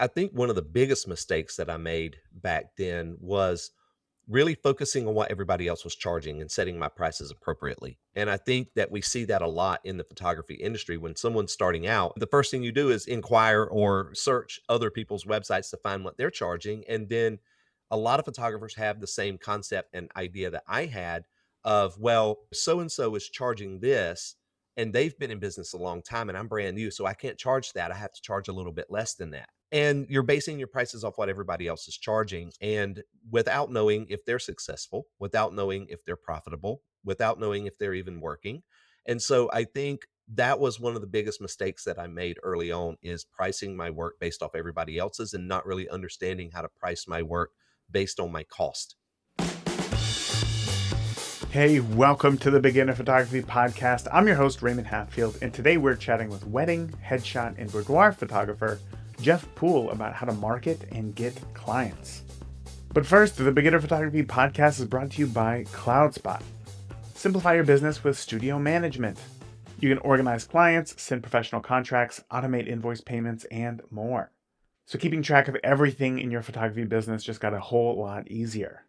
I think one of the biggest mistakes that I made back then was really focusing on what everybody else was charging and setting my prices appropriately. And I think that we see that a lot in the photography industry. When someone's starting out, the first thing you do is inquire or search other people's websites to find what they're charging. And then a lot of photographers have the same concept and idea that I had of, well, so and so is charging this and they've been in business a long time and I'm brand new. So I can't charge that. I have to charge a little bit less than that. And you're basing your prices off what everybody else is charging. And without knowing if they're successful, without knowing if they're profitable, without knowing if they're even working. And so I think that was one of the biggest mistakes that I made early on is pricing my work based off everybody else's and not really understanding how to price my work based on my cost. Hey, welcome to the Beginner Photography Podcast. I'm your host, Raymond Hatfield, and today we're chatting with wedding, headshot, and boudoir photographer Jeff Poole about how to market and get clients. But first, the Beginner Photography Podcast is brought to you by CloudSpot. Simplify your business with studio management. You can organize clients, send professional contracts, automate invoice payments, and more. So keeping track of everything in your photography business just got a whole lot easier.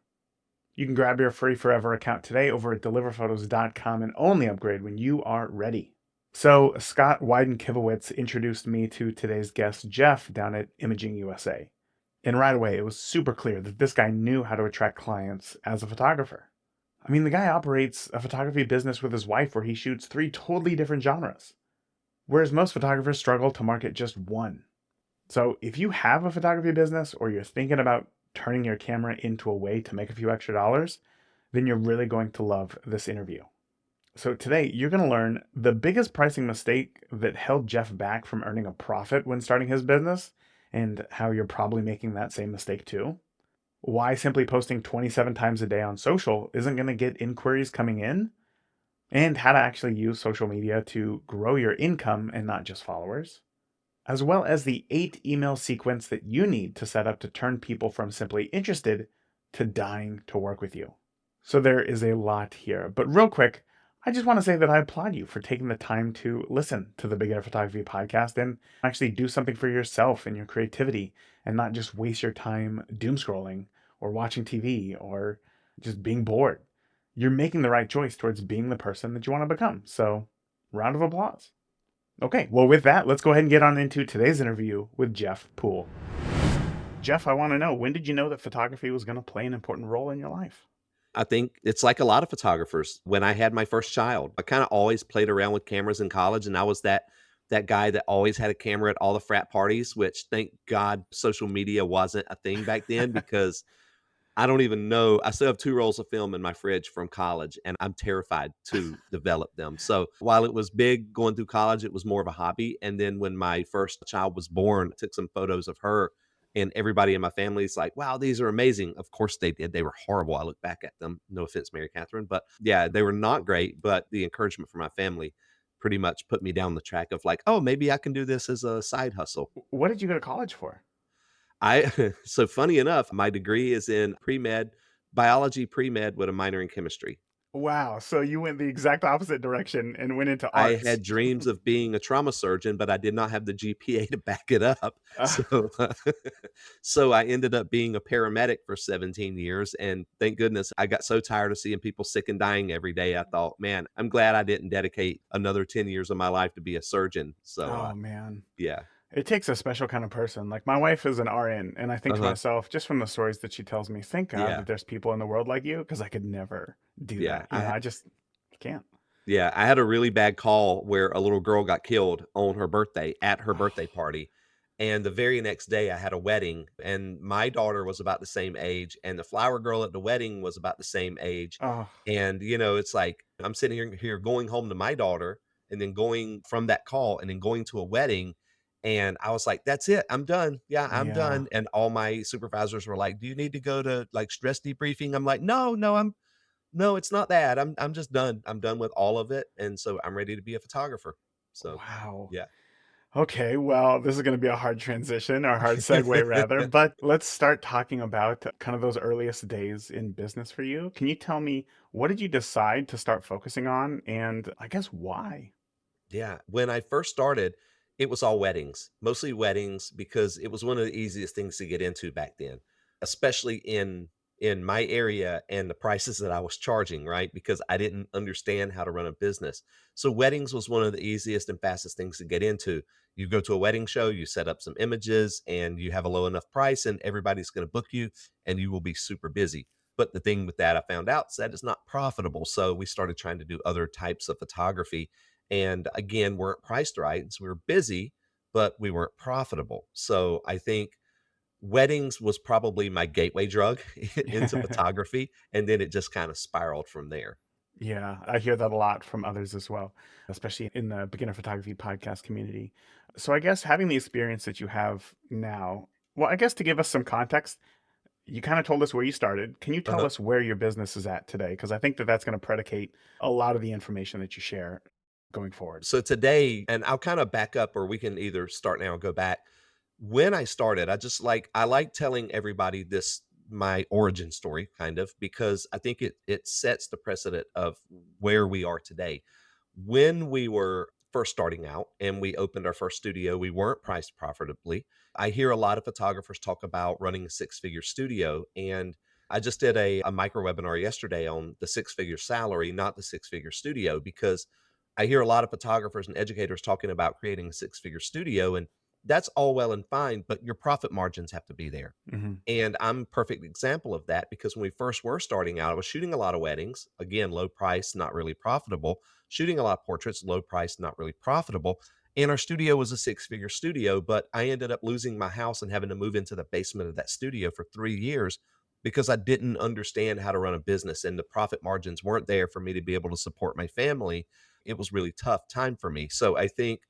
You can grab your free forever account today over at deliverphotos.com and only upgrade when you are ready. So Scott Wyden-Kivowitz introduced me to today's guest, Jeff, down at Imaging USA. And right away, it was super clear that this guy knew how to attract clients as a photographer. I mean, the guy operates a photography business with his wife where he shoots 3 totally different genres, whereas most photographers struggle to market just one. So if you have a photography business or you're thinking about turning your camera into a way to make a few extra dollars, then you're really going to love this interview. So today you're going to learn the biggest pricing mistake that held Jeff back from earning a profit when starting his business and how you're probably making that same mistake too. Why simply posting 27 times a day on social isn't going to get inquiries coming in, and how to actually use social media to grow your income and not just followers, as well as the 8 email sequence that you need to set up to turn people from simply interested to dying to work with you. So there is a lot here. But real quick, I just want to say that I applaud you for taking the time to listen to the Beginner Photography Podcast and actually do something for yourself and your creativity and not just waste your time doom scrolling or watching TV or just being bored. You're making the right choice towards being the person that you want to become. So round of applause. Okay, well, with that, let's go ahead and get on into today's interview with Jeff Poole. Jeff, I want to know, when did you know that photography was going to play an important role in your life? I think it's like a lot of photographers. When I had my first child, I kind of always played around with cameras in college, and I was that guy that always had a camera at all the frat parties, which thank God social media wasn't a thing back then because I don't even know. I still have 2 rolls of film in my fridge from college, and I'm terrified to develop them. So while it was big going through college, it was more of a hobby. And then when my first child was born, I took some photos of her, and everybody in my family is like, wow, these are amazing. Of course they did. They were horrible. I look back at them. No offense, Mary Catherine. But yeah, they were not great. But the encouragement from my family pretty much put me down the track of like, oh, maybe I can do this as a side hustle. What did you go to college for? So funny enough, my degree is in pre-med, biology pre-med with a minor in chemistry. Wow, so you went the exact opposite direction and went into I arts. had dreams of being a trauma surgeon, but I did not have the GPA to back it up. Uh, So, so I ended up being a paramedic for 17 years. And thank goodness I got so tired of seeing people sick and dying every day. I thought, man, I'm glad I didn't dedicate another 10 years of my life to be a surgeon. So, oh, man. yeah. It takes a special kind of person. Like, my wife is an RN, and I think to Uh-huh. myself, just from the stories that she tells me, thank God Yeah. that there's people in the world like you, because I could never do Yeah. that. I just can't. Yeah, I had a really bad call where a little girl got killed on her birthday at her Oh, birthday party. And the very next day, I had a wedding, and my daughter was about the same age, and the flower girl at the wedding was about the same age. oh, And, it's like I'm sitting here going home to my daughter and then going from that call and then going to a wedding. And I was like, that's it. I'm done. Yeah, I'm yeah. done. And all my supervisors were like, do you need to go to like stress debriefing? I'm like, no, no, it's not that. I'm just done. I'm done with all of it, and so I'm ready to be a photographer. So, Wow. yeah. Okay, well, this is going to be a hard transition or a hard segue rather, but let's start talking about kind of those earliest days in business for you. Can you tell me, what did you decide to start focusing on and I guess why? Yeah, when I first started, It was all weddings, mostly weddings because it was one of the easiest things to get into back then, especially in my area and the prices that I was charging, right? Because I didn't understand how to run a business. So weddings was one of the easiest and fastest things to get into. You go to a wedding show, you set up some images and you have a low enough price and everybody's going to book you and you will be super busy. But the thing with that I found out is that it's not profitable. So we started trying to do other types of photography and again, weren't priced right. So we were busy, but we weren't profitable. So I think weddings was probably my gateway drug into photography. And then it just kind of spiraled from there. Yeah, I hear that a lot from others as well, especially in the beginner photography podcast community. So I guess having the experience that you have now, well, I guess to give us some context, you kind of told us where you started. Can you tell Uh-huh. us where your business is at today? Because I think that that's going to predicate a lot of the information that you share going forward. So today, and I'll kind of back up, or we can either start now or go back. When I started, I like telling everybody this my origin story kind of because I think it sets the precedent of where we are today. When we were first starting out and we opened our first studio, we weren't priced profitably. I hear a lot of photographers talk about running a six-figure studio, and I just did a micro webinar yesterday on the six-figure salary, not the six-figure studio, because I hear a lot of photographers and educators talking about creating a six-figure studio, and that's all well and fine, but your profit margins have to be there. Hmm. And I'm a perfect example of that because when we first were starting out, I was shooting a lot of weddings. Again, low price, not really profitable. Shooting a lot of portraits, low price, not really profitable. And our studio was a six-figure studio, but I ended up losing my house and having to move into the basement of that studio for 3 years because I didn't understand how to run a business and the profit margins weren't there for me to be able to support my family. It was really tough time for me. So I think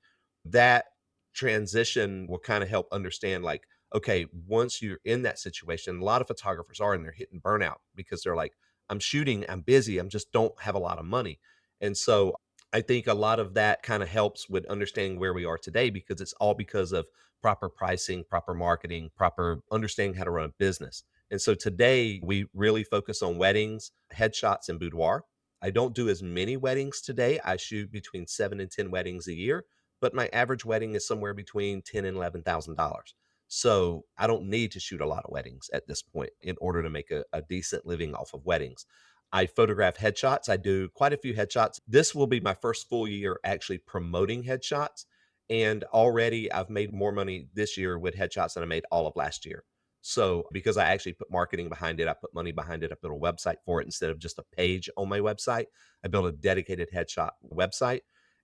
that transition will kind of help understand like, okay, once you're in that situation, a lot of photographers are and they're hitting burnout because they're like, I'm shooting, I'm busy, I'm just don't have a lot of money. And so I think a lot of that kind of helps with understanding where we are today because it's all because of proper pricing, proper marketing, proper understanding how to run a business. And so today we really focus on weddings, headshots, and boudoir. I don't do as many weddings today. I shoot between 7 and 10 weddings a year, but my average wedding is somewhere between ten and $11,000. So I don't need to shoot a lot of weddings at this point in order to make a decent living off of weddings. I photograph headshots. I do quite a few headshots. This will be my first full year actually promoting headshots. And already I've made more money this year with headshots than I made all of last year. So because I actually put marketing behind it, I put money behind it, I built a website for it instead of just a page on my website. I built a dedicated headshot website.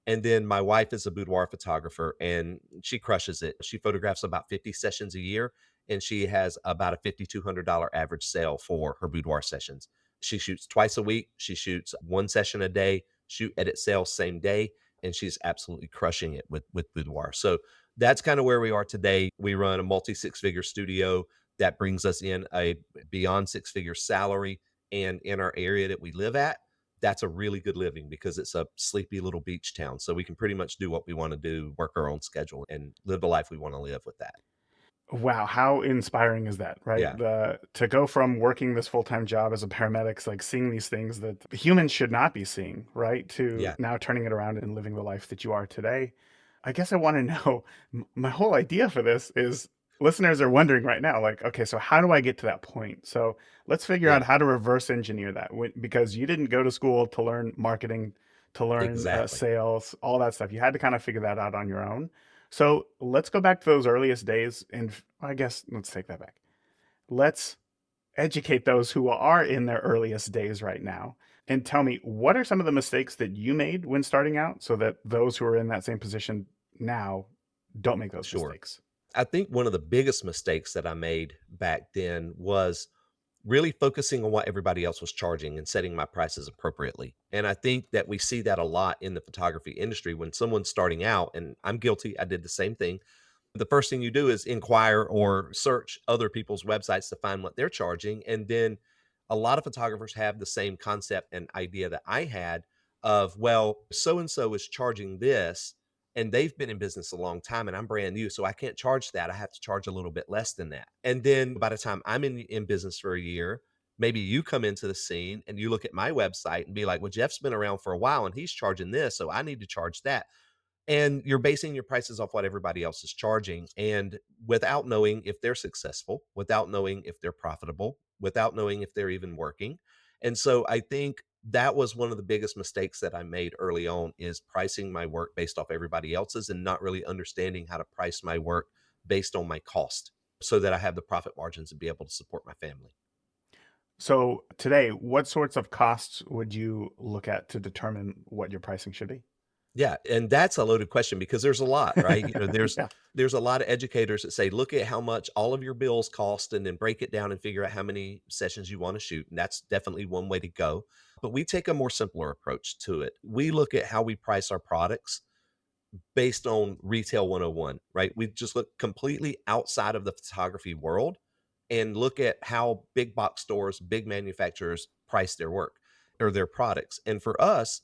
And then my wife is a boudoir photographer and she crushes it. She photographs about 50 sessions a year and she has about a $5,200 average sale for her boudoir sessions. She shoots twice a week. She shoots one session a day, shoot, edit, sale same day, and she's absolutely crushing it with boudoir. So that's kind of where we are today. We run a multi six-figure studio that brings us in a beyond six-figure salary, and in our area that we live at, that's a really good living because it's a sleepy little beach town. So we can pretty much do what we want to do, work our own schedule, and live the life we want to live with that. Wow, how inspiring is that, right? Yeah. The to go from working this full-time job as a paramedic, like seeing these things that humans should not be seeing, right? To Yeah. now turning it around and living the life that you are today. I guess I want to know, my whole idea for this is listeners are wondering right now, like, okay, so how do I get to that point? So let's figure out Yeah. how to reverse engineer that because you didn't go to school to learn marketing, to learn Exactly. sales, all that stuff. You had to kind of figure that out on your own. So let's go back to those earliest days. And I guess let's take that back. Let's educate those who are in their earliest days right now and tell me what are some of the mistakes that you made when starting out so that those who are in that same position now don't make those Sure. mistakes. I think one of the biggest mistakes that I made back then was really focusing on what everybody else was charging and setting my prices appropriately. And I think that we see that a lot in the photography industry when someone's starting out, and I'm guilty, I did the same thing. The first thing you do is inquire or search other people's websites to find what they're charging. And then a lot of photographers have the same concept and idea that I had of, well, so and so is charging this and they've been in business a long time and I'm brand new. So I can't charge that. I have to charge a little bit less than that. And then by the time I'm in business for a year, maybe you come into the scene and you look at my website and be like, well, Jeff's been around for a while and he's charging this. So I need to charge that. And you're basing your prices off what everybody else is charging, and without knowing if they're successful, without knowing if they're profitable, without knowing if they're even working. And so I think that was one of the biggest mistakes that I made early on, is pricing my work based off everybody else's and not really understanding how to price my work based on my cost so that I have the profit margins to be able to support my family. So today, what sorts of costs would you look at to determine what your pricing should be? Yeah, and that's a loaded question because there's a lot, right? Yeah. There's a lot of educators that say, look at how much all of your bills cost and then break it down and figure out how many sessions you want to shoot. And that's definitely one way to go. But we take a more simpler approach to it. We look at how we price our products based on retail 101, right? We just look completely outside of the photography world and look at how big box stores, big manufacturers price their work or their products. And for us,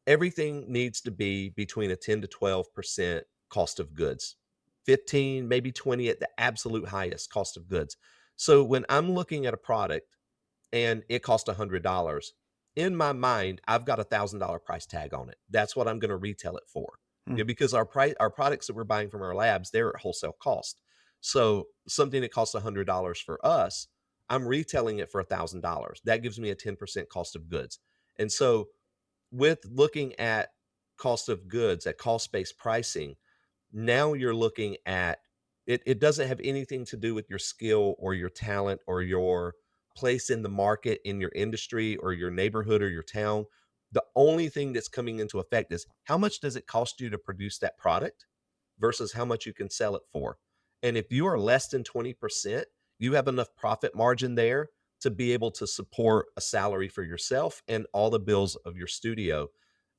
everything needs to be between a 10 to 12% cost of goods, 15, maybe 20 at the absolute highest cost of goods. So when I'm looking at a product and it cost $100, in my mind, I've got $1,000 price tag on it. That's what I'm going to retail it for. Hmm. Because our products that we're buying from our labs, they're at wholesale cost. So something that costs $100 for us, I'm retailing it for $1,000. That gives me a 10% cost of goods. And so with looking at cost of goods, at cost-based pricing, now you're looking at it doesn't have anything to do with your skill or your talent or your place in the market in your industry or your neighborhood or your town. The only thing that's coming into effect is how much does it cost you to produce that product versus how much you can sell it for. And if you are less than 20%, you have enough profit margin there to be able to support a salary for yourself and all the bills of your studio.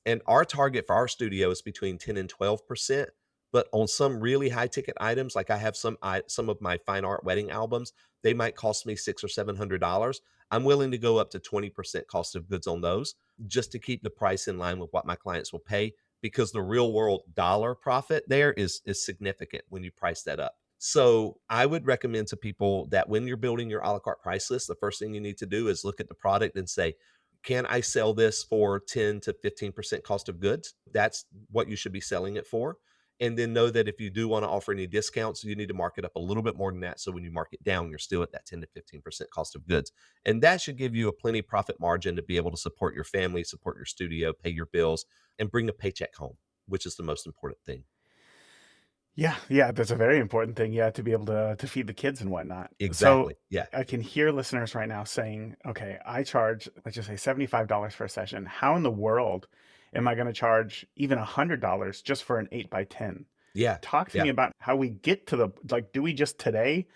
And our target for our studio is between 10 and 12%. But on some really high ticket items, like I have some of my fine art wedding albums, they might cost me six or $700. I'm willing to go up to 20% cost of goods on those just to keep the price in line with what my clients will pay, because the real world dollar profit there is significant when you price that up. So I would recommend to people that when you're building your a la carte price list, the first thing you need to do is look at the product and say, can I sell this for 10 to 15% cost of goods? That's what you should be selling it for. And then know that if you do want to offer any discounts, you need to mark it up a little bit more than that. So when you mark it down, you're still at that 10 to 15% cost of goods. And that should give you a plenty profit margin to be able to support your family, support your studio, pay your bills, and bring a paycheck home, which is the most important thing. Yeah, yeah, that's a very important thing. Yeah, to be able to feed the kids and whatnot. So Exactly. Yeah. I can hear listeners right now saying, "Okay, I charge, let's just say $75 for a session. How in the world am I going to charge even $100 just for an 8 by 10?" Yeah. Talk to Yeah. me about how we get to the like. Do we just today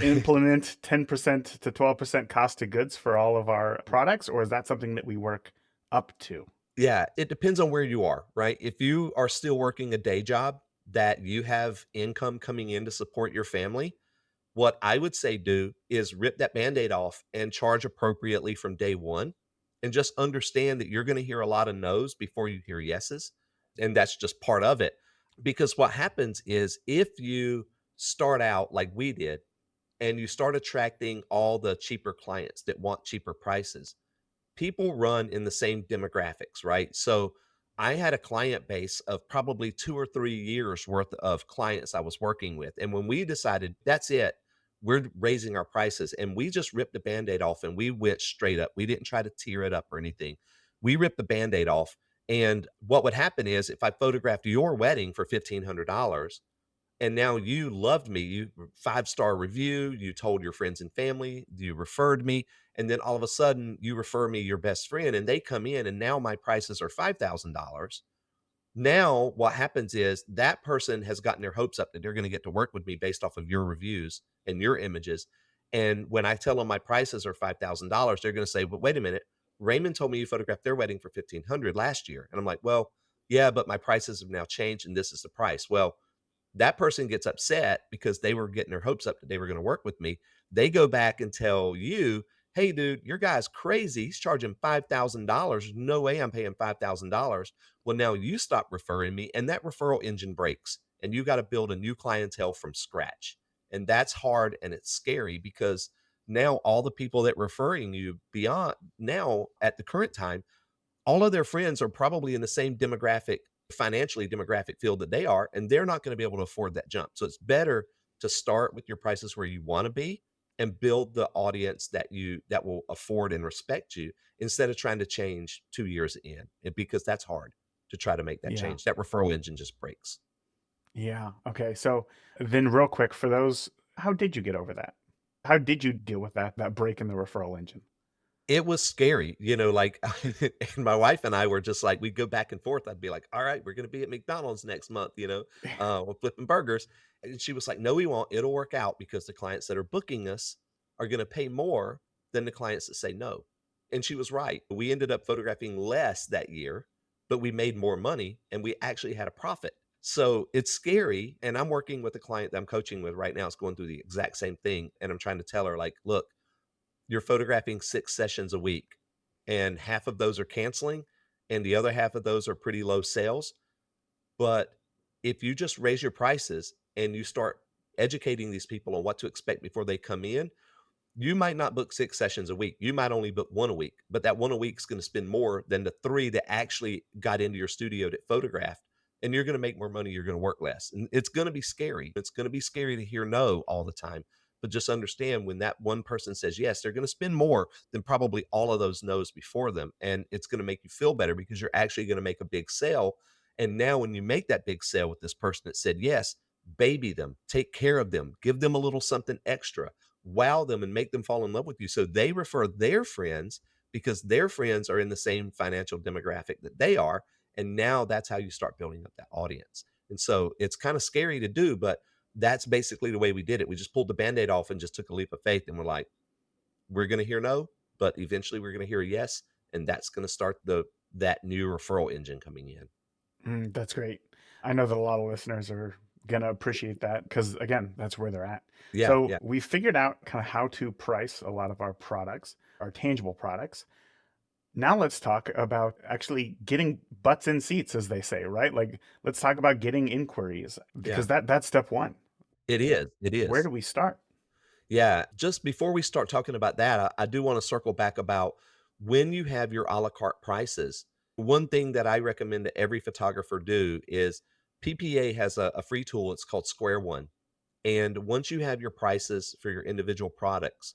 implement 10% to 12% cost of goods for all of our products, or is that something that we work up to? Yeah, it depends on where you are, right? If you are still working a day job that you have income coming in to support your family, what I would say do is rip that Band-Aid off and charge appropriately from day one, and just understand that you're going to hear a lot of no's before you hear yeses. And that's just part of it. Because what happens is if you start out like we did and you start attracting all the cheaper clients that want cheaper prices, people run in the same demographics, right? So I had a client base of probably 2 or 3 years worth of clients I was working with. And when we decided that's it, we're raising our prices, and we just ripped the band aid off and we went straight up. We didn't try to tear it up or anything. We ripped the band aid off. And what would happen is if I photographed your wedding for $1,500, and now you loved me, you 5-star review, you told your friends and family, you referred me, and then all of a sudden you refer me your best friend and they come in and now my prices are $5,000. Now what happens is that person has gotten their hopes up that they're going to get to work with me based off of your reviews and your images. And when I tell them my prices are $5,000, they're going to say, "But wait a minute, Raymond told me you photographed their wedding for 1,500 last year." And I'm like, "Well, yeah, but my prices have now changed and this is the price." Well, that person gets upset because they were getting their hopes up that they were going to work with me. They go back and tell you, "Hey, dude, your guy's crazy. He's charging $5,000. No way I'm paying $5,000." Well, now you stop referring me, and that referral engine breaks, and you got to build a new clientele from scratch. And that's hard and it's scary because now all the people that referring you beyond now at the current time, all of their friends are probably in the same demographic financially demographic field that they are, and they're not going to be able to afford that jump. So it's better to start with your prices where you want to be and build the audience that will afford and respect you instead of trying to change 2 years in, because that's hard to try to make that Yeah. change. That referral engine just breaks. Yeah. Okay. So then real quick for those, how did you get over that? How did you deal with that break in the referral engine? It was scary, like, and my wife and I were just like, we'd go back and forth. I'd be like, "All right, we're gonna be at McDonald's next month, we're flipping burgers." And she was like, "No, we won't. It'll work out because the clients that are booking us are gonna pay more than the clients that say no." And she was right. We ended up photographing less that year, but we made more money and we actually had a profit. So it's scary. And I'm working with a client that I'm coaching with right now. It's going through the exact same thing. And I'm trying to tell her, like, look, you're photographing 6 sessions a week, and half of those are canceling, and the other half of those are pretty low sales. But if you just raise your prices and you start educating these people on what to expect before they come in, you might not book 6 sessions a week. You might only book 1 a week, but that 1 a week is gonna spend more than the 3 that actually got into your studio that photographed, and you're gonna make more money, you're gonna work less, and it's gonna be scary. It's gonna be scary to hear no all the time, but just understand when that one person says yes, they're gonna spend more than probably all of those no's before them, and it's gonna make you feel better because you're actually gonna make a big sale, and now when you make that big sale with this person that said yes, baby them, take care of them, give them a little something extra, wow them and make them fall in love with you. So they refer their friends because their friends are in the same financial demographic that they are. And now that's how you start building up that audience. And so it's kind of scary to do, but that's basically the way we did it. We just pulled the band aid off and just took a leap of faith. And we're like, we're going to hear no, but eventually we're going to hear yes. And that's going to start that new referral engine coming in. That's great. I know that a lot of listeners are gonna appreciate that because again, that's where they're at. Yeah. So Yeah. we figured out kind of how to price a lot of our products, our tangible products. Now let's talk about actually getting butts in seats, as they say, right? Like let's talk about getting inquiries Yeah. because that's step one. It is. It Where is. do we start? Yeah, just before we start talking about that, I do want to circle back about when you have your a la carte prices. One thing that I recommend that every photographer do is PPA has a free tool. It's called Square One. And once you have your prices for your individual products,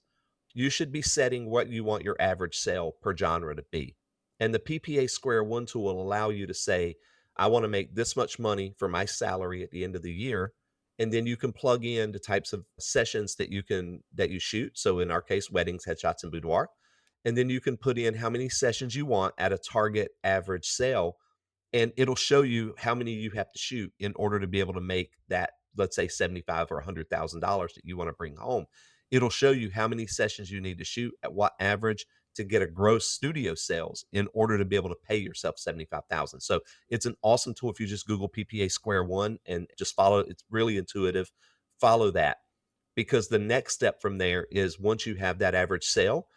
you should be setting what you want your average sale per genre to be. And the PPA Square One tool will allow you to say, I want to make this much money for my salary at the end of the year. And then you can plug in the types of sessions that you shoot. So in our case, weddings, headshots, and boudoir. And then you can put in how many sessions you want at a target average sale, and it'll show you how many you have to shoot in order to be able to make that, let's say 75 or $100,000 that you want to bring home. It'll show you how many sessions you need to shoot at what average to get a gross studio sales in order to be able to pay yourself 75,000. So it's an awesome tool. If you just Google PPA Square One and just follow, it's really intuitive. Follow that, because the next step from there is, once you have that average sale,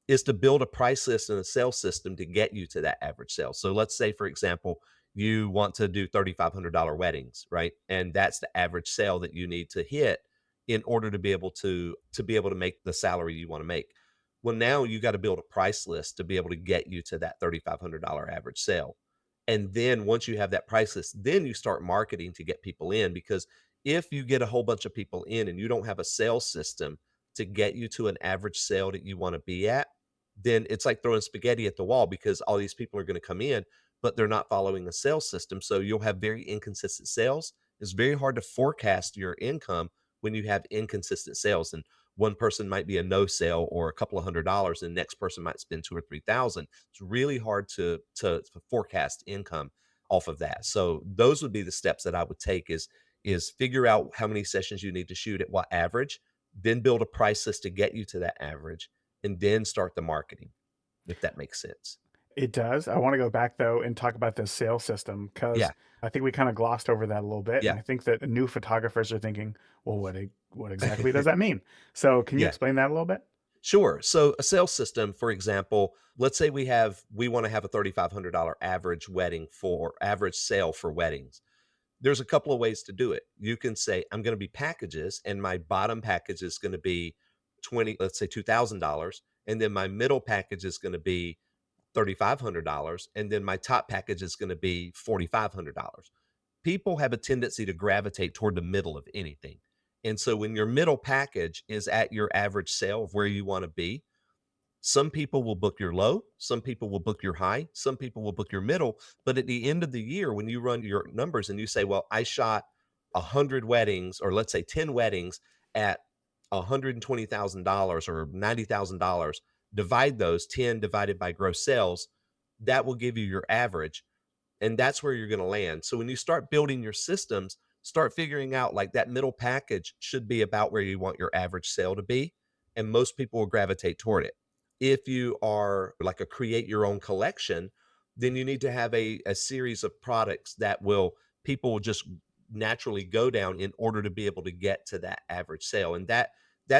is to build a price list and a sales system to get you to that average sale. So let's say, for example, you want to do $3,500 weddings, right? And that's the average sale that you need to hit in order to be able to make the salary you want to make. Well, now you got to build a price list to be able to get you to that $3,500 average sale. And then once you have that price list, then you start marketing to get people in, because if you get a whole bunch of people in and you don't have a sales system to get you to an average sale that you want to be at, then it's like throwing spaghetti at the wall, because all these people are going to come in, but they're not following a sales system. So you'll have very inconsistent sales. It's very hard to forecast your income when you have inconsistent sales. And one person might be a no sale or a couple of $100, and the next person might spend 2 or 3 thousand. It's really hard to forecast income off of that. So those would be the steps that I would take, is figure out how many sessions you need to shoot at what average, then build a price list to get you to that average, and then start the marketing, if that makes sense. It does. I want to go back though and talk about this sales system because Yeah, I think we kind of glossed over that a little bit, and yeah, I think that new photographers are thinking, "Well, what exactly does that mean?" So, can you yeah. explain that a little bit? Sure. So a sales system, for example, let's say we want to have a $3,500 average wedding for average sale for weddings. There's a couple of ways to do it. You can say, I'm going to be packages, and my bottom package is going to be let's say $2,000, and then my middle package is going to be $3,500, and then my top package is going to be $4,500. People have a tendency to gravitate toward the middle of anything. And so when your middle package is at your average sale of where you want to be, some people will book your low, some people will book your high, some people will book your middle. But at the end of the year, when you run your numbers and you say, well, I shot 100 weddings, or let's say 10 weddings at $120,000 or $90,000, divide those 10 divided by gross sales, that will give you your average, and that's where you're going to land. So when you start building your systems, start figuring out like that middle package should be about where you want your average sale to be, and most people will gravitate toward it. If you are like a create your own collection, then you need to have a series of products that will people will just naturally go down in order to be able to get to that average sale. And that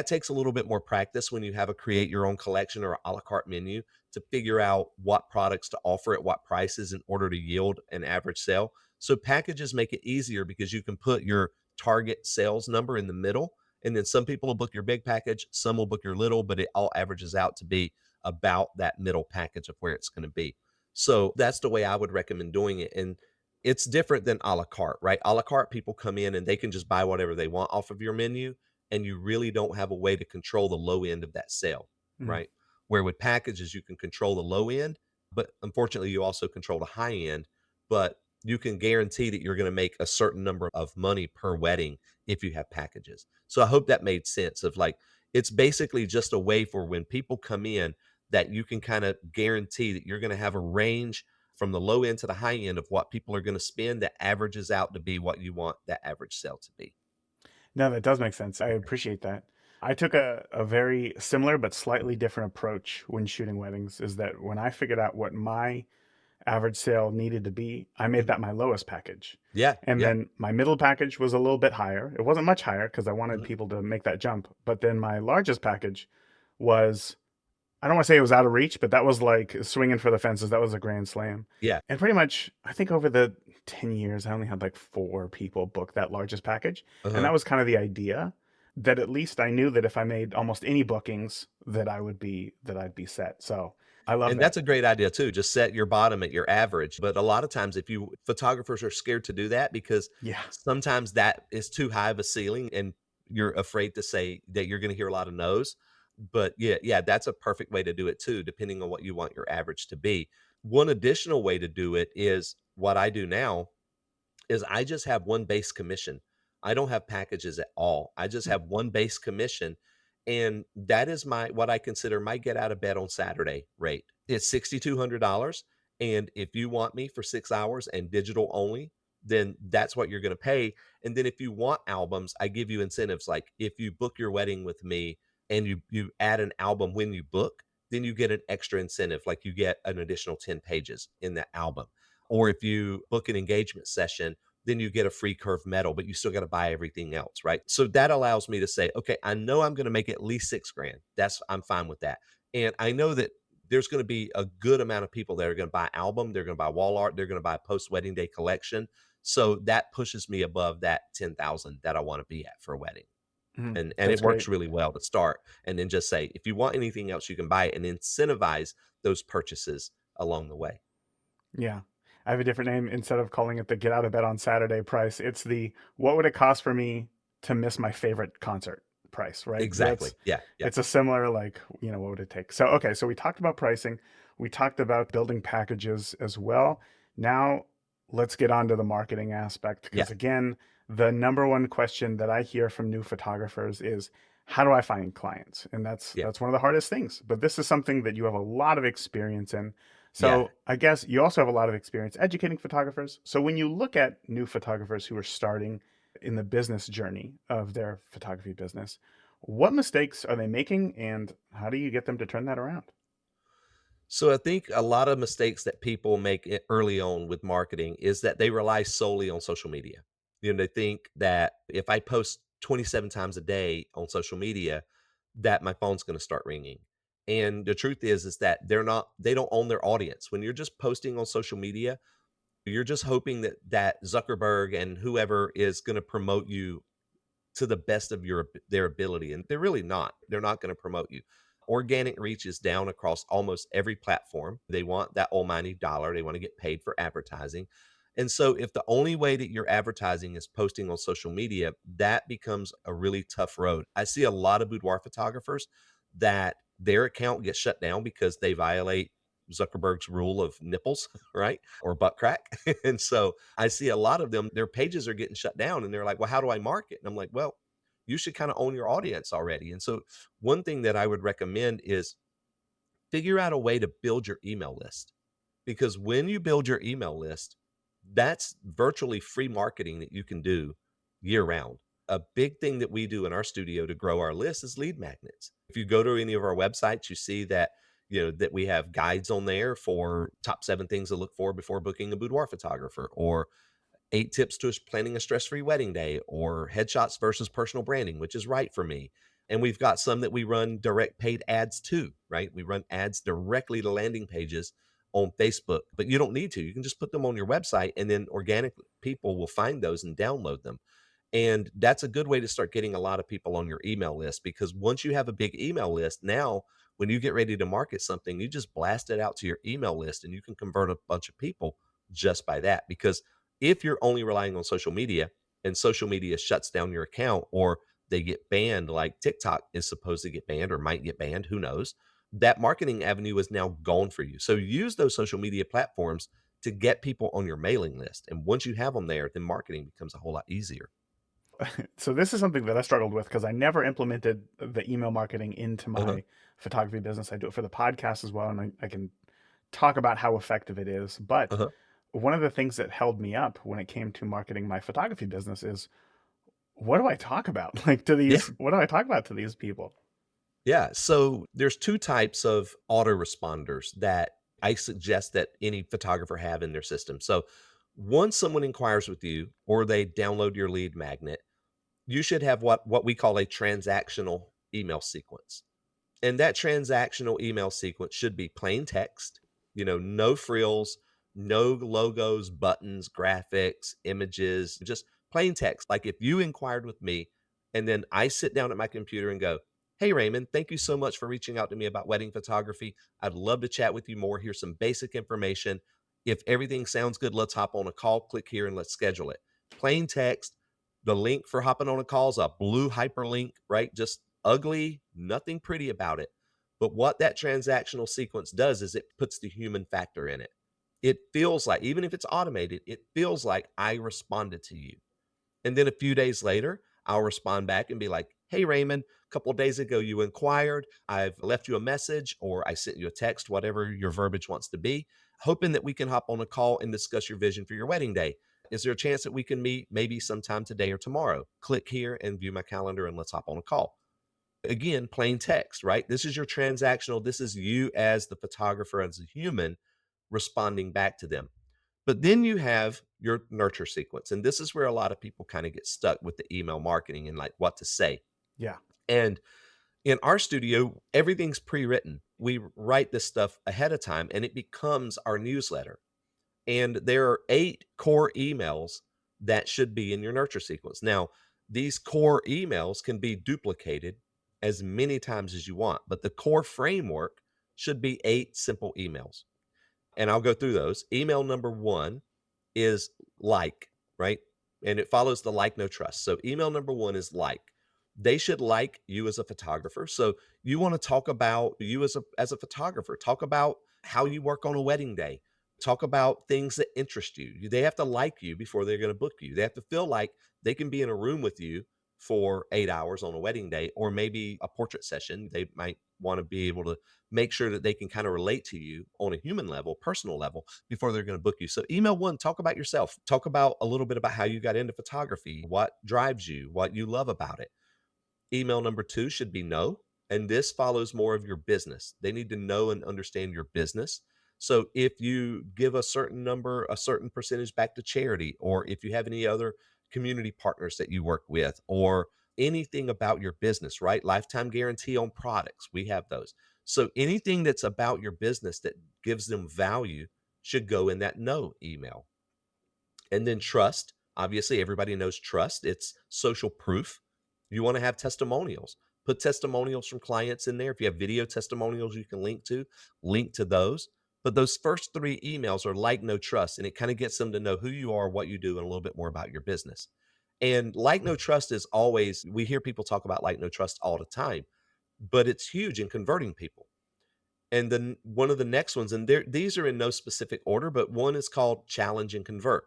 takes a little bit more practice when you have a create your own collection or a la carte menu to figure out what products to offer at what prices in order to yield an average sale. So packages make it easier because you can put your target sales number in the middle. And then some people will book your big package, some will book your little, but it all averages out to be about that middle package of where it's going to be. So that's the way I would recommend doing it. And it's different than a la carte, right? A la carte, people come in and they can just buy whatever they want off of your menu, and you really don't have a way to control the low end of that sale, Mm. right? Where with packages, you can control the low end, but unfortunately, you also control the high end. But you can guarantee that you're going to make a certain number of money per wedding if you have packages. So I hope that made sense of like, it's basically just a way for when people come in that you can kind of guarantee that you're going to have a range from the low end to the high end of what people are going to spend that averages out to be what you want that average sale to be. No, that does make sense. I appreciate that. I took a very similar but slightly different approach when shooting weddings. Is that when I figured out what my average sale needed to be, I made Mhm. that my lowest package. Yeah, And yeah. then my middle package was a little bit higher. It wasn't much higher because I wanted Mhm. people to make that jump. But then my largest package was, I don't want to say it was out of reach, but that was like swinging for the fences. That was a grand slam. Yeah. And pretty much, I think over the 10 years, I only had like four people book that largest package. And Uh-huh. that was kind of the idea, that at least I knew that if I made almost any bookings, that I'd be set. So I love And that. that's a great idea too. Just set your bottom at your average. But a lot of times, if you photographers are scared to do that because Yeah. sometimes that is too high of a ceiling and you're afraid to say that you're going to hear a lot of no's. But yeah, yeah, that's a perfect way to do it too, depending on what you want your average to be. One additional way to do it is what I do now is I just have one base commission. I don't have packages at all. I just Mm. have one base commission. And that is my what I consider my get out of bed on Saturday rate. It's $6,200. And if you want me for 6 hours and digital only, then that's what you're going to pay. And then if you want albums, I give you incentives. Like if you book your wedding with me and you add an album when you book, then you get an extra incentive. Like you get an additional 10 pages in that album. Or if you book an engagement session, then you get a free curved metal, but you still got to buy everything else, right? So that allows me to say, okay, I know I'm going to make at least 6 grand. I'm fine with that. And I know that there's going to be a good amount of people that are going to buy album, they're going to buy wall art, they're going to buy a post wedding day collection. So that pushes me above that 10,000 that I want to be at for a wedding. Mhm. And it That's works great. really well to start. And then just say, if you want anything else, you can buy it and incentivize those purchases along the way. Yeah. I have a different name. Instead of calling it the get out of bed on Saturday price, it's the what would it cost for me to miss my favorite concert price, right? Exactly. Yeah. Yeah. It's a similar, like, what would it take? So, okay, so we talked about pricing. We talked about building packages as well. Now let's get on to the marketing aspect, Yeah. because again, the number one question that I hear from new photographers is, how do I find clients? And Yeah. that's one of the hardest things. But this is something that you have a lot of experience in. Yeah. So I guess you also have a lot of experience educating photographers. So when you look at new photographers who are starting in the business journey of their photography business, what mistakes are they making and how do you get them to turn that around? So I think a lot of mistakes that people make early on with marketing is that they rely solely on social media. They think that if I post 27 times a day on social media, that my phone's going to start ringing. And the truth is that they don't own their audience. When you're just posting on social media, you're just hoping that Zuckerberg and whoever is going to promote you to the best of their ability, and they're really not. They're not going to promote you. organic reach is down across almost every platform. They want that almighty dollar. They want to get paid for advertising. And so if the only way that you're advertising is posting on social media, that becomes a really tough road. I see a lot of boudoir photographers that their account gets shut down because they violate Zuckerberg's rule of nipples, right? Or butt crack. And so I see a lot of them, their pages are getting shut down and they're like, well, how do I market? And I'm like, well, you should kind of own your audience already. And so one thing that I would recommend is figure out a way to build your email list, because when you build your email list, that's virtually free marketing that you can do year round. A big thing that we do in our studio to grow our list is lead magnets. If you go to any of our websites, you see that, that we have guides on there for top 7 things to look for before booking a boudoir photographer, or 8 tips to planning a stress-free wedding day, or headshots versus personal branding, which is right for me. And we've got some that we run direct paid ads to, right? We run ads directly to landing pages on Facebook, but you don't need to. You can just put them on your website and then organic people will find those and download them. And that's a good way to start getting a lot of people on your email list, because once you have a big email list, now when you get ready to market something, you just blast it out to your email list and you can convert a bunch of people just by that. Because if you're only relying on social media and social media shuts down your account, or they get banned, like TikTok is supposed to get banned or might get banned, who knows? That marketing avenue is now gone for you. So use those social media platforms to get people on your mailing list. And once you have them there, then marketing becomes a whole lot easier. So this is something that I struggled with because I never implemented the email marketing into Uh-huh. my photography business. I do it for the podcast as well, and I can talk about how effective it is. But Uh-huh. one of the things that held me up when it came to marketing my photography business is, what do I talk about? Like, to Yeah. these, what do I talk about to these people? Yeah. So there's two types of autoresponders that I suggest that any photographer have in their system. So once someone inquires with you or they download your lead magnet, you should have what we call a transactional email sequence. And that transactional email sequence should be plain text, no frills, no logos, buttons, graphics, images, just plain text. Like if you inquired with me and then I sit down at my computer and go, "Hey, Raymond, thank you so much for reaching out to me about wedding photography. I'd love to chat with you more. Here's some basic information. If everything sounds good, let's hop on a call. Click here and let's schedule it." Plain text. The link for hopping on a call is a blue hyperlink, right? Just ugly, nothing pretty about it. But what that transactional sequence does is it puts the human factor in it. It feels like, even if it's automated, it feels like I responded to you. And then a few days later, I'll respond back and be like, "Hey, Raymond, a couple of days ago you inquired. I've left you a message or I sent you a text, whatever your verbiage wants to be, hoping that we can hop on a call and discuss your vision for your wedding day. Is there a chance that we can meet maybe sometime today or tomorrow? Click here and view my calendar and let's hop on a call." Again, plain text, right? This is your transactional. This is you as the photographer, as a human, responding back to them. But then you have your nurture sequence. And this is where a lot of people kind of get stuck with the email marketing and like what to say. Yeah. And in our studio, everything's pre written. We write this stuff ahead of time and it becomes our newsletter. And there are 8 core emails that should be in your nurture sequence. Now, these core emails can be duplicated as many times as you want, but the core framework should be 8 simple emails. And I'll go through those. Email number 1 is like, right? And it follows the like, no trust. So email number 1 is like. They should like you as a photographer. So you want to talk about you as a photographer. Talk about how you work on a wedding day. Talk about things that interest you. They have to like you before they're going to book you. They have to feel like they can be in a room with you for 8 hours on a wedding day, or maybe a portrait session. They might want to be able to make sure that they can kind of relate to you on a human level, personal level, before they're going to book you. So email 1, talk about yourself. Talk about a little bit about how you got into photography, what drives you, what you love about it. Email number 2 should be no. And this follows more of your business. They need to know and understand your business. So if you give a certain number, a certain percentage back to charity, or if you have any other community partners that you work with, or anything about your business, right? Lifetime guarantee on products, we have those. So anything that's about your business that gives them value should go in that no email. And then trust. Obviously, everybody knows trust. It's social proof. You want to have testimonials. Put testimonials from clients in there. If you have video testimonials you can link to those. But those first 3 emails are like no trust, and it kind of gets them to know who you are, what you do, and a little bit more about your business. And like no trust is always, we hear people talk about like no trust all the time, but it's huge in converting people. And then one of the next ones, and these are in no specific order, but one is called challenge and convert.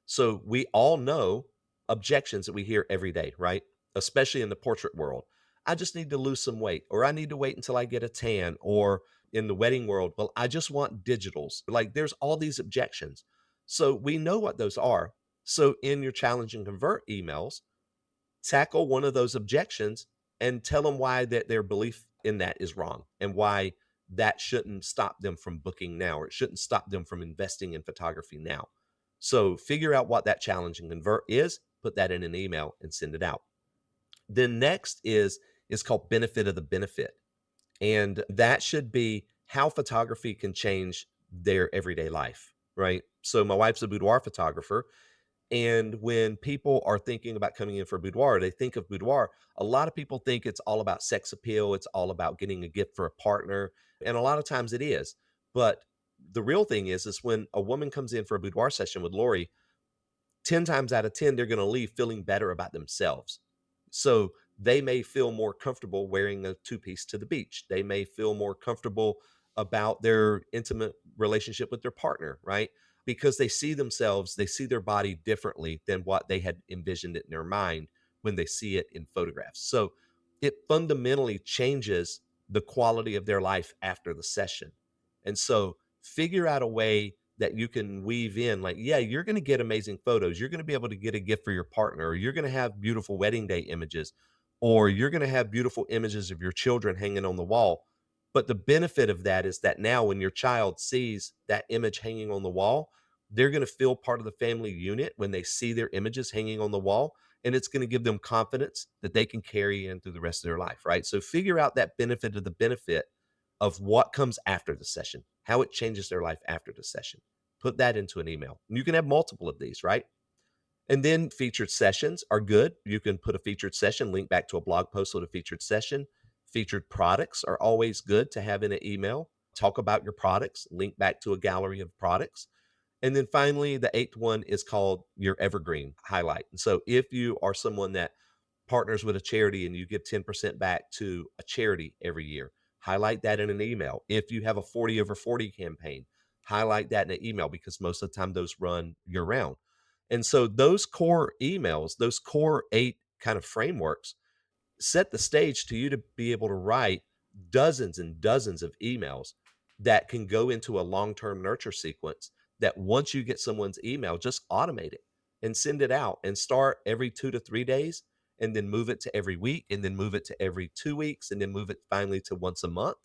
So we all know objections that we hear every day, right? Especially in the portrait world. I just need to lose some weight, or I need to wait until I get a tan, or in the wedding world, well, I just want digitals. Like there's all these objections. So we know what those are. So in your challenge and convert emails, tackle one of those objections and tell them why that their belief in that is wrong and why that shouldn't stop them from booking now, or it shouldn't stop them from investing in photography now. So figure out what that challenge and convert is, put that in an email and send it out. Then next is called benefit of the benefit. And that should be how photography can change their everyday life, right? So my wife's a boudoir photographer, and when people are thinking about coming in for boudoir, they think of boudoir. A lot of people think it's all about sex appeal. It's all about getting a gift for a partner. And a lot of times it is. But the real thing is when a woman comes in for a boudoir session with Lori, 10 times out of 10, they're going to leave feeling better about themselves. So they may feel more comfortable wearing a two-piece to the beach. They may feel more comfortable about their intimate relationship with their partner, right? Because they see themselves, they see their body differently than what they had envisioned it in their mind when they see it in photographs. So it fundamentally changes the quality of their life after the session. And so figure out a way that you can weave in, like, yeah, you're going to get amazing photos. You're going to be able to get a gift for your partner, or you're going to have beautiful wedding day images, or you're going to have beautiful images of your children hanging on the wall. But the benefit of that is that now when your child sees that image hanging on the wall, they're going to feel part of the family unit when they see their images hanging on the wall. And it's going to give them confidence that they can carry in through the rest of their life, right? So figure out that benefit of the benefit of what comes after the session, how it changes their life after the session. Put that into an email. You can have multiple of these, right? And then featured sessions are good. You can put a featured session, link back to a blog post with a featured session. Featured products are always good to have in an email. Talk about your products, link back to a gallery of products. And then finally, the eighth one is called your evergreen highlight. And so if you are someone that partners with a charity and you give 10% back to a charity every year, highlight that in an email. If you have a 40 over 40 campaign, highlight that in an email because most of the time those run year round. And so those core emails, those core 8 kind of frameworks set the stage to you to be able to write dozens and dozens of emails that can go into a long-term nurture sequence that once you get someone's email, just automate it and send it out and start every 2 to 3 days and then move it to every week and then move it to every 2 weeks and then move it finally to once a month.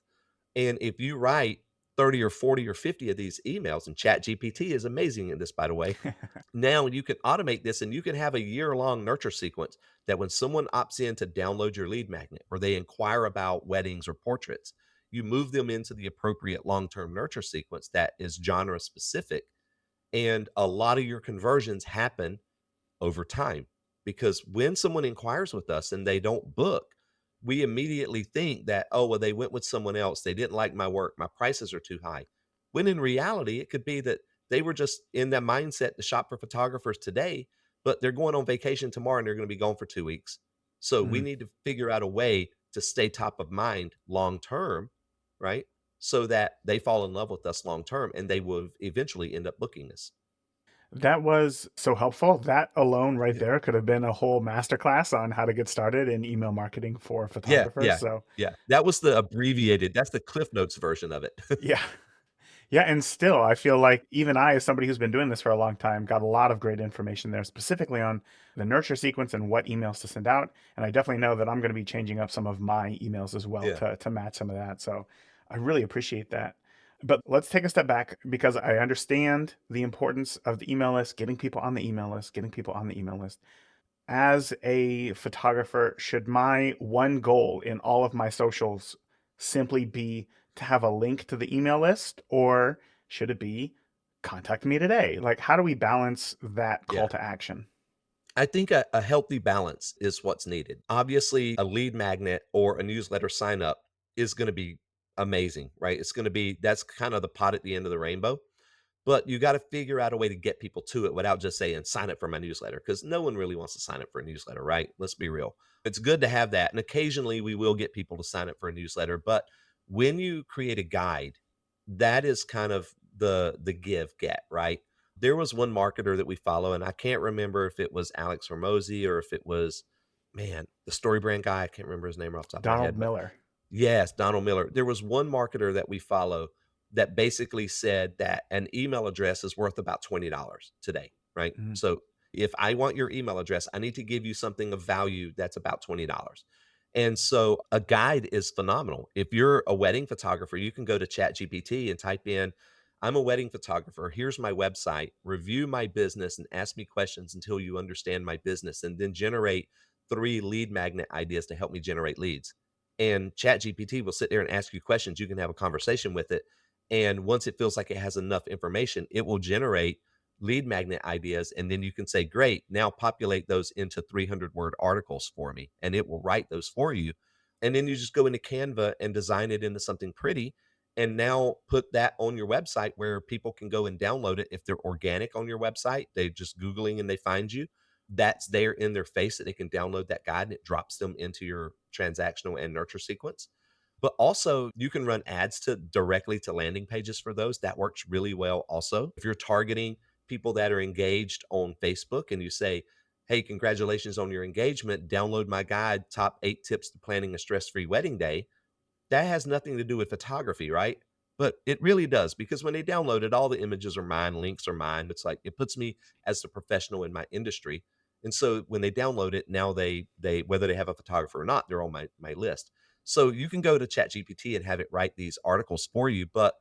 And if you write 30 or 40 or 50 of these emails, and Chat GPT is amazing at this, by the way, now you can automate this and you can have a year-long nurture sequence that when someone opts in to download your lead magnet or they inquire about weddings or portraits, you move them into the appropriate long-term nurture sequence that is genre specific. And a lot of your conversions happen over time. Because when someone inquires with us and they don't book, we immediately think that, oh, well, they went with someone else. They didn't like my work. My prices are too high. When in reality, it could be that they were just in that mindset to shop for photographers today, but they're going on vacation tomorrow and they're going to be gone for 2 weeks. So we Mm. need to figure out a way to stay top of mind long term, right? So that they fall in love with us long term and they will eventually end up booking us. That was so helpful. That alone right Yeah. there could have been a whole masterclass on how to get started in email marketing for Yeah, photographers. yeah, So, yeah. That was the abbreviated, that's the Cliff Notes version of it. yeah. Yeah, and still, I feel like even I, as somebody who's been doing this for a long time, got a lot of great information there, specifically on the nurture sequence and what emails to send out. And I definitely know that I'm going to be changing up some of my emails as well Yeah, to match some of that. So I really appreciate that. But let's take a step back because I understand the importance of the email list, getting people on the email list, getting people on the email list. As a photographer, should my one goal in all of my socials simply be to have a link to the email list, or should it be contact me today? Like, how do we balance that call yeah. to action? I think a healthy balance is what's needed. Obviously, a lead magnet or a newsletter sign up is going to be amazing, right? It's going to be that's kind of the pot at the end of the rainbow. But you got to figure out a way to get people to it without just saying sign up for my newsletter because no one really wants to sign up for a newsletter, right? Let's be real. It's good to have that. And occasionally we will get people to sign up for a newsletter. But when you create a guide, that is kind of the give get, right? There was one marketer that we follow, and I can't remember if it was Alex Hormozy or if it was, man, the story brand guy. I can't remember his name off the top of my Donald head, but Miller. yes, Donald Miller. There was one marketer that we follow that basically said that an email address is worth about $20 today, right? Mm. So if I want your email address, I need to give you something of value that's about $20. And so a guide is phenomenal. If you're a wedding photographer, you can go to ChatGPT and type in, I'm a wedding photographer. Here's my website. Review my business and ask me questions until you understand my business, and then generate 3 lead magnet ideas to help me generate leads. And ChatGPT will sit there and ask you questions. You can have a conversation with it. And once it feels like it has enough information, it will generate lead magnet ideas. And then you can say, great, now populate those into 300-word articles for me. And it will write those for you. And then you just go into Canva and design it into something pretty. And now put that on your website where people can go and download it. If they're organic on your website, they just Googling and they find you, that's there in their face that they can download that guide and it drops them into your transactional and nurture sequence. But also, you can run ads to directly to landing pages for those. That works really well also. If you're targeting people that are engaged on Facebook and you say, "Hey, congratulations on your engagement. Download my guide, Top 8 Tips to Planning a Stress-Free Wedding Day." That has nothing to do with photography, right? But it really does because when they download it, all the images are mine, links are mine. It's like it puts me as the professional in my industry. And so when they download it, now they whether they have a photographer or not, they're on my list. So you can go to ChatGPT and have it write these articles for you, but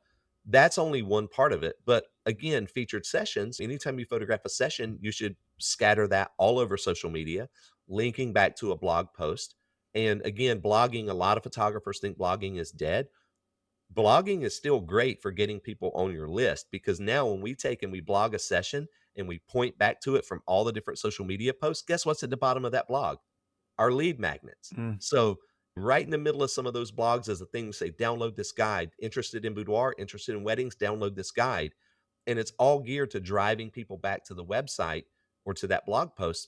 that's only one part of it. But again, featured sessions, anytime you photograph a session, you should scatter that all over social media, linking back to a blog post. And again, blogging, a lot of photographers think blogging is dead. Blogging is still great for getting people on your list because now when we take and we blog a session and we point back to it from all the different social media posts, guess what's at the bottom of that blog? Our lead magnets. Mm. So right in the middle of some of those blogs is a thing to say, download this guide. Interested in boudoir, interested in weddings, download this guide. And it's all geared to driving people back to the website or to that blog post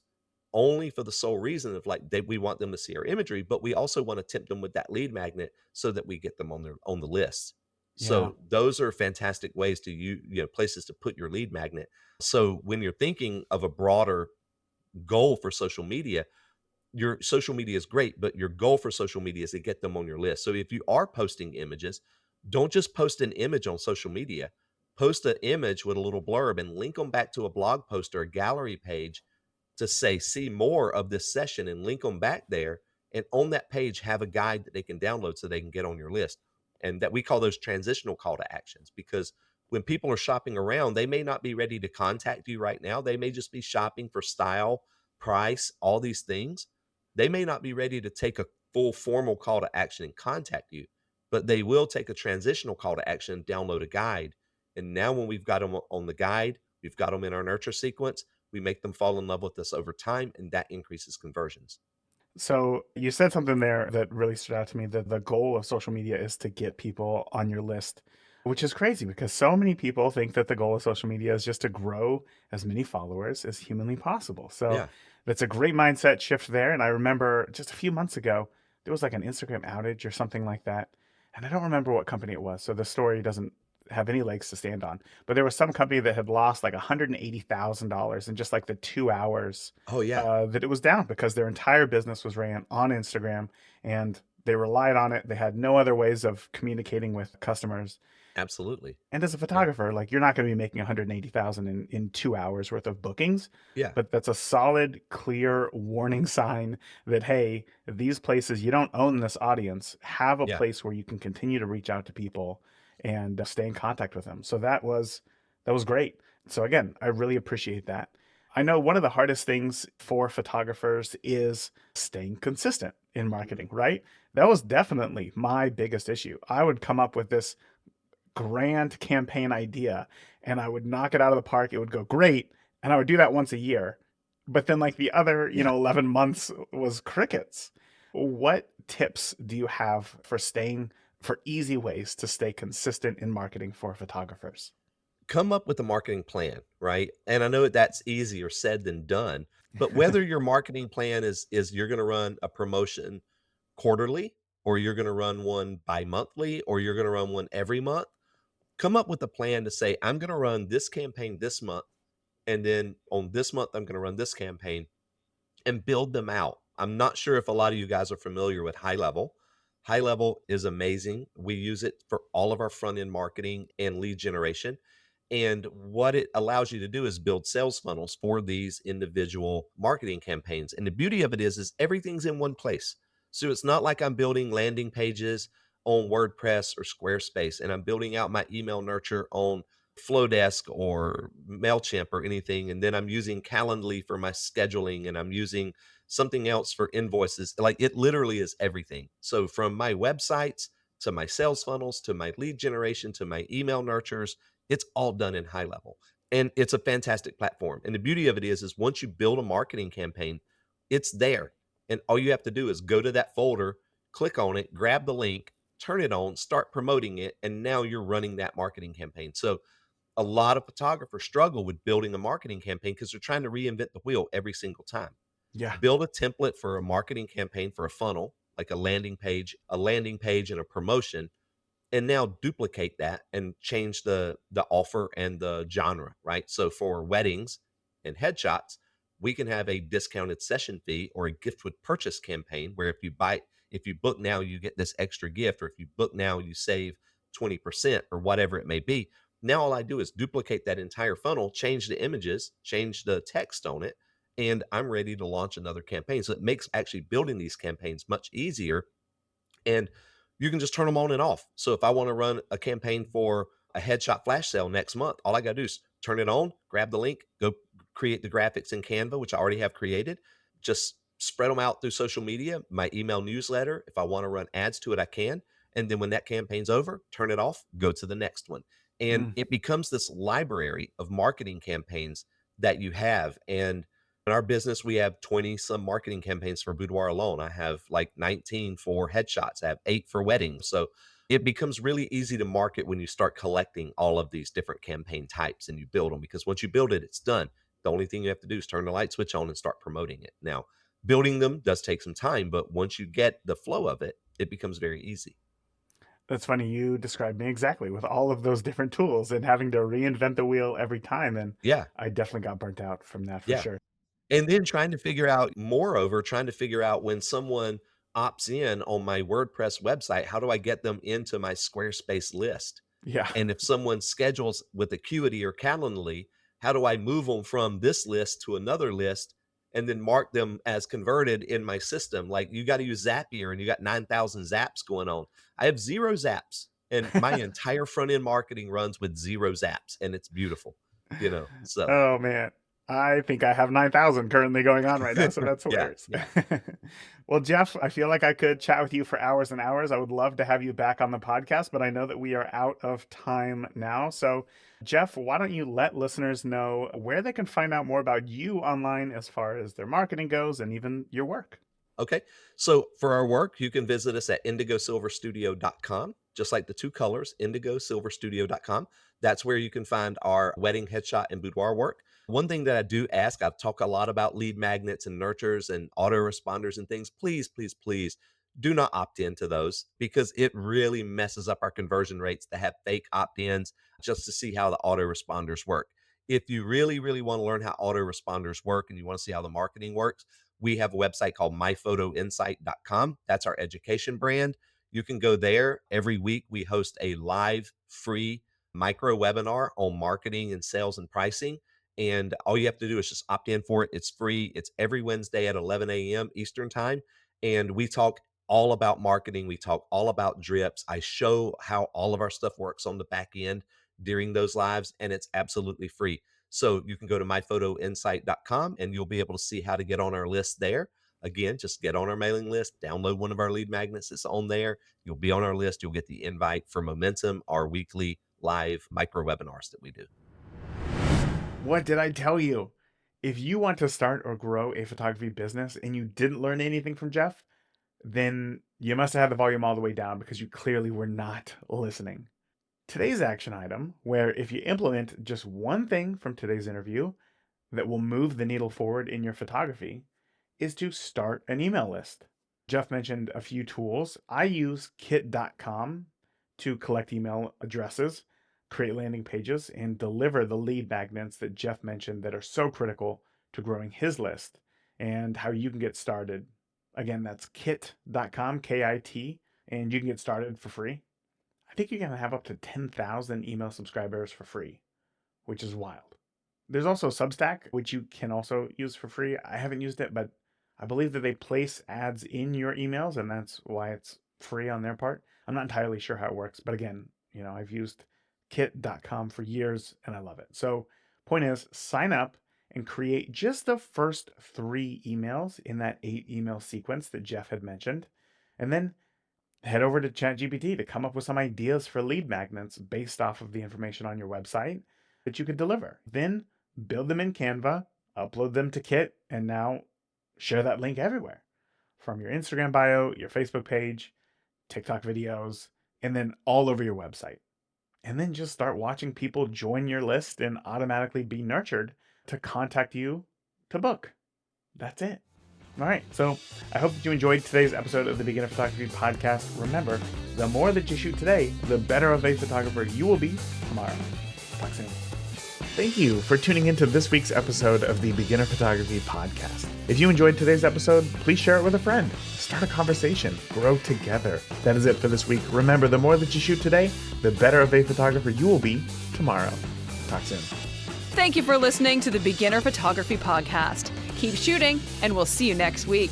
only for the sole reason of like we want them to see our imagery, but we also want to tempt them with that lead magnet so that we get them on the list. Yeah. So those are fantastic ways to places to put your lead magnet. So when you're thinking of a broader goal for social media, your social media is great, but your goal for social media is to get them on your list. So if you are posting images, don't just post an image on social media. Post an image with a little blurb and link them back to a blog post or a gallery page to say, see more of this session and link them back there. And on that page, have a guide that they can download so they can get on your list. And that we call those transitional call to actions because when people are shopping around, they may not be ready to contact you right now. They may just be shopping for style, price, all these things. They may not be ready to take a full formal call to action and contact you, but they will take a transitional call to action, download a guide. And now, when we've got them on the guide, we've got them in our nurture sequence, we make them fall in love with us over time, and that increases conversions. So you said something there that really stood out to me, that the goal of social media is to get people on your list, which is crazy because so many people think that the goal of social media is just to grow as many followers as humanly possible. So Yeah, that's a great mindset shift there. And I remember just a few months ago, there was like an Instagram outage or something like that. And I don't remember what company it was. So the story doesn't have any legs to stand on. But there was some company that had lost like $180,000 in just like the 2 hours oh, yeah, that it was down because their entire business was ran on Instagram and they relied on it. They had no other ways of communicating with customers. absolutely. And as a Yeah, photographer, like you're not going to be making 180,000 in 2 hours worth of bookings, yeah, but that's a solid, clear warning sign that, hey, these places, you don't own this audience, have a yeah. place where you can continue to reach out to people and stay in contact with them. So that was great. So again, I really appreciate that. I know one of the hardest things for photographers is staying consistent in Mhm. marketing, right? That was definitely my biggest issue. I would come up with this grand campaign idea and I would knock it out of the park. It would go great. And I would do that once a year. But then like the other, Yeah. 11 months was crickets. What tips do you have for easy ways to stay consistent in marketing for photographers? Come up with a marketing plan, right? And I know that's easier said than done, but whether your marketing plan is you're gonna run a promotion quarterly, or you're gonna run one bi-monthly, or you're gonna run one every month, come up with a plan to say, "I'm gonna run this campaign this month, and then on this month, I'm gonna run this campaign," and build them out. I'm not sure if a lot of you guys are familiar with High Level. High Level is amazing. We use it for all of our front end marketing and lead generation. And what it allows you to do is build sales funnels for these individual marketing campaigns. And the beauty of it is everything's in one place. So it's not like I'm building landing pages on WordPress or Squarespace and I'm building out my email nurture on Flowdesk or MailChimp or anything, and then I'm using Calendly for my scheduling, and I'm using something else for invoices. Like, it literally is everything. So from my websites to my sales funnels to my lead generation to my email nurtures, it's all done in High Level. And it's a fantastic platform. And the beauty of it is once you build a marketing campaign, it's there. And all you have to do is go to that folder, click on it, grab the link, turn it on, start promoting it, and now you're running that marketing campaign. So a lot of photographers struggle with building a marketing campaign because they're trying to reinvent the wheel every single time. Yeah. Build a template for a marketing campaign for a funnel, like a landing page and a promotion, and now duplicate that and change the offer and the genre, right? So for weddings and headshots, we can have a discounted session fee or a gift with purchase campaign where if you book now you get this extra gift, or if you book now you save 20% or whatever it may be. Now all I do is duplicate that entire funnel, change the images, change the text on it, and I'm ready to launch another campaign. So it makes actually building these campaigns much easier, and you can just turn them on and off. So if I want to run a campaign for a headshot flash sale next month, all I got to do is turn it on, grab the link, go create the graphics in Canva, which I already have created, just spread them out through social media, my email newsletter. If I want to run ads to it, I can. And then when that campaign's over, turn it off, go to the next one. And Mm. it becomes this library of marketing campaigns that you have. And in our business, we have 20 some marketing campaigns for boudoir alone. I have like 19 for headshots. I have 8 for weddings. So it becomes really easy to market when you start collecting all of these different campaign types and you build them, because once you build it, it's done. The only thing you have to do is turn the light switch on and start promoting it. Now, building them does take some time, but once you get the flow of it, it becomes very easy. That's funny. You described me exactly with all of those different tools and having to reinvent the wheel every time. And Yeah. I definitely got burnt out from that for Yeah. sure. And then trying to figure out when someone opts in on my WordPress website, how do I get them into my Squarespace list? Yeah. And if someone schedules with Acuity or Calendly, how do I move them from this list to another list and then mark them as converted in my system? Like, you got to use Zapier and you got 9,000 zaps going on. I have 0 zaps, and my entire front end marketing runs with 0 zaps, and it's beautiful, so Oh man. I think I have 9,000 currently going on right now, so that's yeah, hilarious. yeah. Well, Jeff, I feel like I could chat with you for hours and hours. I would love to have you back on the podcast, but I know that we are out of time now. So, Jeff, why don't you let listeners know where they can find out more about you online as far as their marketing goes and even your work? Okay. So for our work, you can visit us at indigosilverstudio.com, just like the two colors, indigosilverstudio.com. That's where you can find our wedding headshot and boudoir work. One thing that I do ask, I've talked a lot about lead magnets and nurtures and autoresponders and things. Please, please, please do not opt into those, because it really messes up our conversion rates to have fake opt ins just to see how the autoresponders work. If you really, really want to learn how autoresponders work and you want to see how the marketing works, we have a website called myphotoinsight.com. That's our education brand. You can go there. Every week, we host a live free micro webinar on marketing and sales and pricing. And all you have to do is just opt in for it. It's free. It's every Wednesday at 11 a.m. Eastern Time. And we talk all about marketing. We talk all about drips. I show how all of our stuff works on the back end during those lives, and it's absolutely free. So you can go to myphotoinsight.com and you'll be able to see how to get on our list there. Again, just get on our mailing list, download one of our lead magnets. It's on there. You'll be on our list. You'll get the invite for Momentum, our weekly live micro webinars that we do. What did I tell you? If you want to start or grow a photography business and you didn't learn anything from Jeff, then you must have had the volume all the way down because you clearly were not listening. Today's action item, where if you implement just one thing from today's interview that will move the needle forward in your photography, is to start an email list. Jeff mentioned a few tools. I use kit.com to collect email addresses, create landing pages, and deliver the lead magnets that Jeff mentioned that are so critical to growing his list and how you can get started. Again, that's kit.com, K-I-T, and you can get started for free. I think you can have up to 10,000 email subscribers for free, which is wild. There's also Substack, which you can also use for free. I haven't used it, but I believe that they place ads in your emails, and that's why it's free on their part. I'm not entirely sure how it works, but again, I've used kit.com for years and I love it. So, point is, sign up and create just the first 3 emails in that 8 email sequence that Jeff had mentioned, and then head over to ChatGPT to come up with some ideas for lead magnets based off of the information on your website that you could deliver. Then build them in Canva, upload them to Kit, and now share that link everywhere from your Instagram bio, your Facebook page, TikTok videos, and then all over your website. And then just start watching people join your list and automatically be nurtured to contact you to book. That's it. All right, so I hope that you enjoyed today's episode of the Beginner Photography Podcast. Remember, the more that you shoot today, the better of a photographer you will be tomorrow. Talk soon. Thank you for tuning into this week's episode of the Beginner Photography Podcast. If you enjoyed today's episode, please share it with a friend. Start a conversation. Grow together. That is it for this week. Remember, the more that you shoot today, the better of a photographer you will be tomorrow. Talk soon. Thank you for listening to the Beginner Photography Podcast. Keep shooting, and we'll see you next week.